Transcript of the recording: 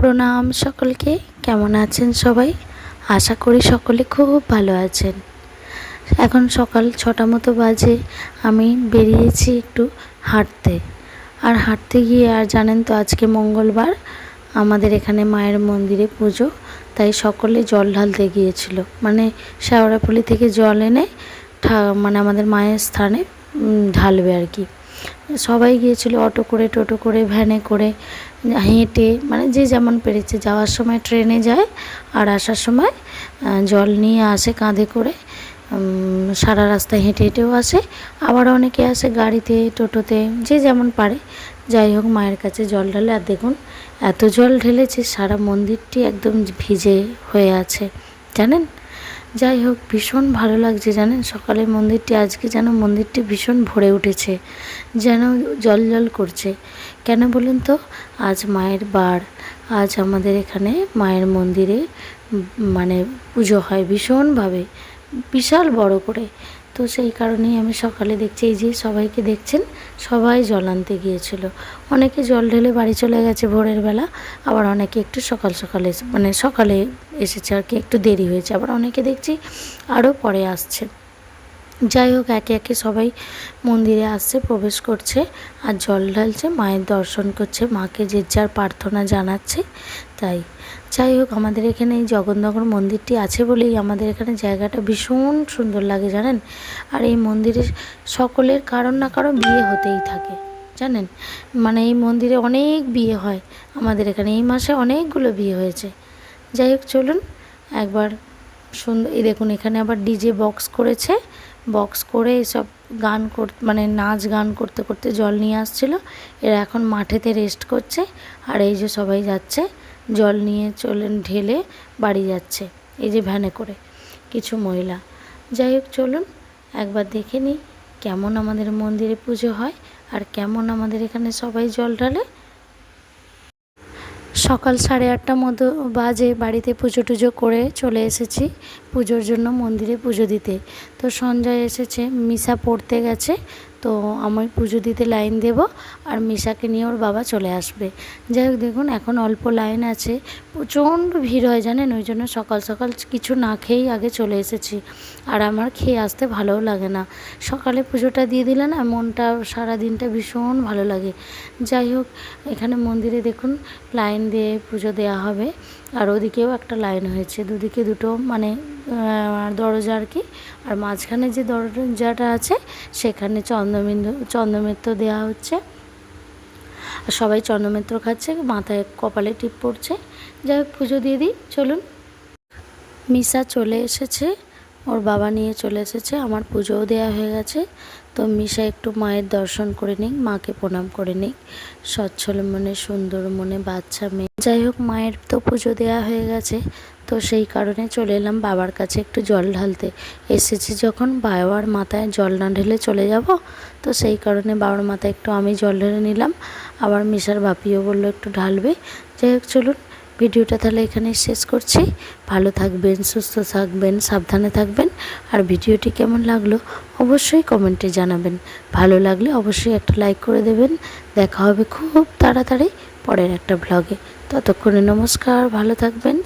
প্রণাম সকলকে। কেমন আছেন সবাই? আশা করি সকলে খুব ভালো আছেন। এখন সকাল 6টা মতো বাজে। আমি বেরিয়েছি একটু হাঁটতে। আর হাঁটতে গিয়ে, আর জানেন তো আজকে মঙ্গলবার, আমাদের এখানে মায়ের মন্দিরে পুজো, তাই সকলে জল ঢালতে গিয়েছিল। মানে শেওড়াফুলি থেকে জল এনে মানে আমাদের মায়ের স্থানে ঢালবে আর কি। সবাই গিয়েছিল, অটো করে, টোটো করে, ভ্যানে করে, হেঁটে, মানে যে যেমন পেরেছে। যাওয়ার সময় ট্রেনে যায় আর আসার সময় জল নিয়ে আসে কাঁধে করে। সারা রাস্তা হেঁটে হেঁটেও আসে, আবার অনেকে আসে গাড়িতে, টোটোতে, যে যেমন পারে। যাই হোক, মায়ের কাছে জল ঢালে। আর দেখুন এত জল ঢেলেছে, সারা মন্দিরটি একদম ভিজে হয়ে আছে, জানেন। যাই হোক, ভীষণ ভালো লাগছে জানেন। সকালে মন্দিরটি, আজকে যেন মন্দিরটি ভীষণ ভরে উঠেছে, যেন জল জল করছে। কেন বলুন তো? আজ মায়ের বার। আজ আমাদের এখানে মায়ের মন্দিরে মানে পুজো হয় ভীষণভাবে, বিশাল বড় করে। তো সেই কারণেই আমি সকালে দেখছি, এই যে সবাইকে দেখছেন, সবাই জল আনতে গিয়েছিল। অনেকে জল ঢেলে বাড়ি চলে গেছে ভোরের বেলা, আবার অনেকে একটু সকাল সকালে, মানে সকালে এসেছে আর কি, একটু দেরি হয়েছে। আবার অনেকে দেখছি আরও পরে আসছে। যাই হোক, একে একে সবাই মন্দিরে আসছে, প্রবেশ করছে আর জল ঢালছে, মায়ের দর্শন করছে, মাকে যে যার প্রার্থনা জানাচ্ছে। তাই যাই হোক, আমাদের এখানে এই জগন্নগর মন্দিরটি আছে বলেই আমাদের এখানে জায়গাটা ভীষণ সুন্দর লাগে জানেন। আর এই মন্দিরে সকলের কারোর না কারো বিয়ে হতেই থাকে, জানেন। মানে এই মন্দিরে অনেক বিয়ে হয় আমাদের এখানে। এই মাসে অনেকগুলো বিয়ে হয়েছে। যাই হোক, চলুন একবার সুন্দর। এই দেখুন, এখানে আবার ডিজে বক্স করেছে। বক্স করে এসব গান মানে নাচ গান করতে করতে জল নিয়ে আসছিল। এরা এখন মাঠেতে রেস্ট করছে। আর এই যে সবাই যাচ্ছে জল নিয়ে, ঢেলে বাড়ি যাচ্ছে, এই যে ভ্যানে করে কিছু মহিলা। যাই হোক, চলুন একবার দেখে নিই কেমন আমাদের মন্দিরে পুজো হয় আর কেমন আমাদের এখানে সবাই জল ঢালে। সকাল 8:30টার মতো বাজে। বাড়িতে পুজো টুজো করে চলে এসেছি পুজোর জন্য, মন্দিরে পুজো দিতে। তো সঞ্জয় এসেছে, মিশা পড়তে গেছে। তো আমি পুজো দিতে লাইন দেব, আর মিশাকে নিয়ে ওর বাবা চলে আসবে। যাই হোক, দেখুন এখন অল্প লাইন আছে, প্রচণ্ড ভিড় হয় জানেন। ওই জন্য সকাল সকাল কিছু না খেয়েই আগে চলে এসেছি। আর আমার খেয়ে আসতে ভালোও লাগে না। সকালে পুজোটা দিয়ে দিলে না, মনটা সারা দিনটা ভীষণ ভালো লাগে। যাই হোক, এখানে মন্দিরে দেখুন লাইন দিয়ে পুজো দেওয়া হবে। আর ওদিকেও একটা লাইন হয়েছে, দুদিকে দুটো মানে দরজা আর কি। আর মাঝখানে যে দরজাটা আছে সেখানে চন্দ্রমিত্র দেওয়া হচ্ছে। আর সবাই চন্দ্রমিত্র খাচ্ছে, মাথায় কপালে টিপ পড়ছে। যাই হোক, পুজো দিয়ে দিই, চলুন। মিশা চলে এসেছে, ওর বাবা নিয়ে চলে এসেছে। আমার পুজোও দেওয়া হয়ে গেছে। তো মিশা একটু মায়ের দর্শন করে নিক, মাকে প্রণাম করে নিক, সচ্ছল মনে, সুন্দর মনে বাচ্চা মেয়ে। যাই হোক, মায়ের তো পুজো দেওয়া হয়ে গেছে। তো সেই কারণে চলে এলাম বাবার কাছে একটু জল ঢালতে। এসেছি যখন, বাবার মাথায় জল না ঢেলে চলে যাব। তো সেই কারণে বাবার মাথায় একটু আমি জল ঢেলে নিলাম। আবার মিশার বাপিও বললো একটু ঢালবে। যাই হোক, চলুন ভিডিওটা তাহলে এখানে শেষ করছি। ভালো থাকবেন, সুস্থ থাকবেন, সাবধানে থাকবেন। আর ভিডিওটি কেমন লাগলো অবশ্যই কমেন্টে জানাবেন। ভালো লাগলে অবশ্যই একটা লাইক করে দেবেন। দেখা হবে খুব তাড়াতাড়ি পরের একটা ব্লগে। ততক্ষণে নমস্কার, ভালো থাকবেন।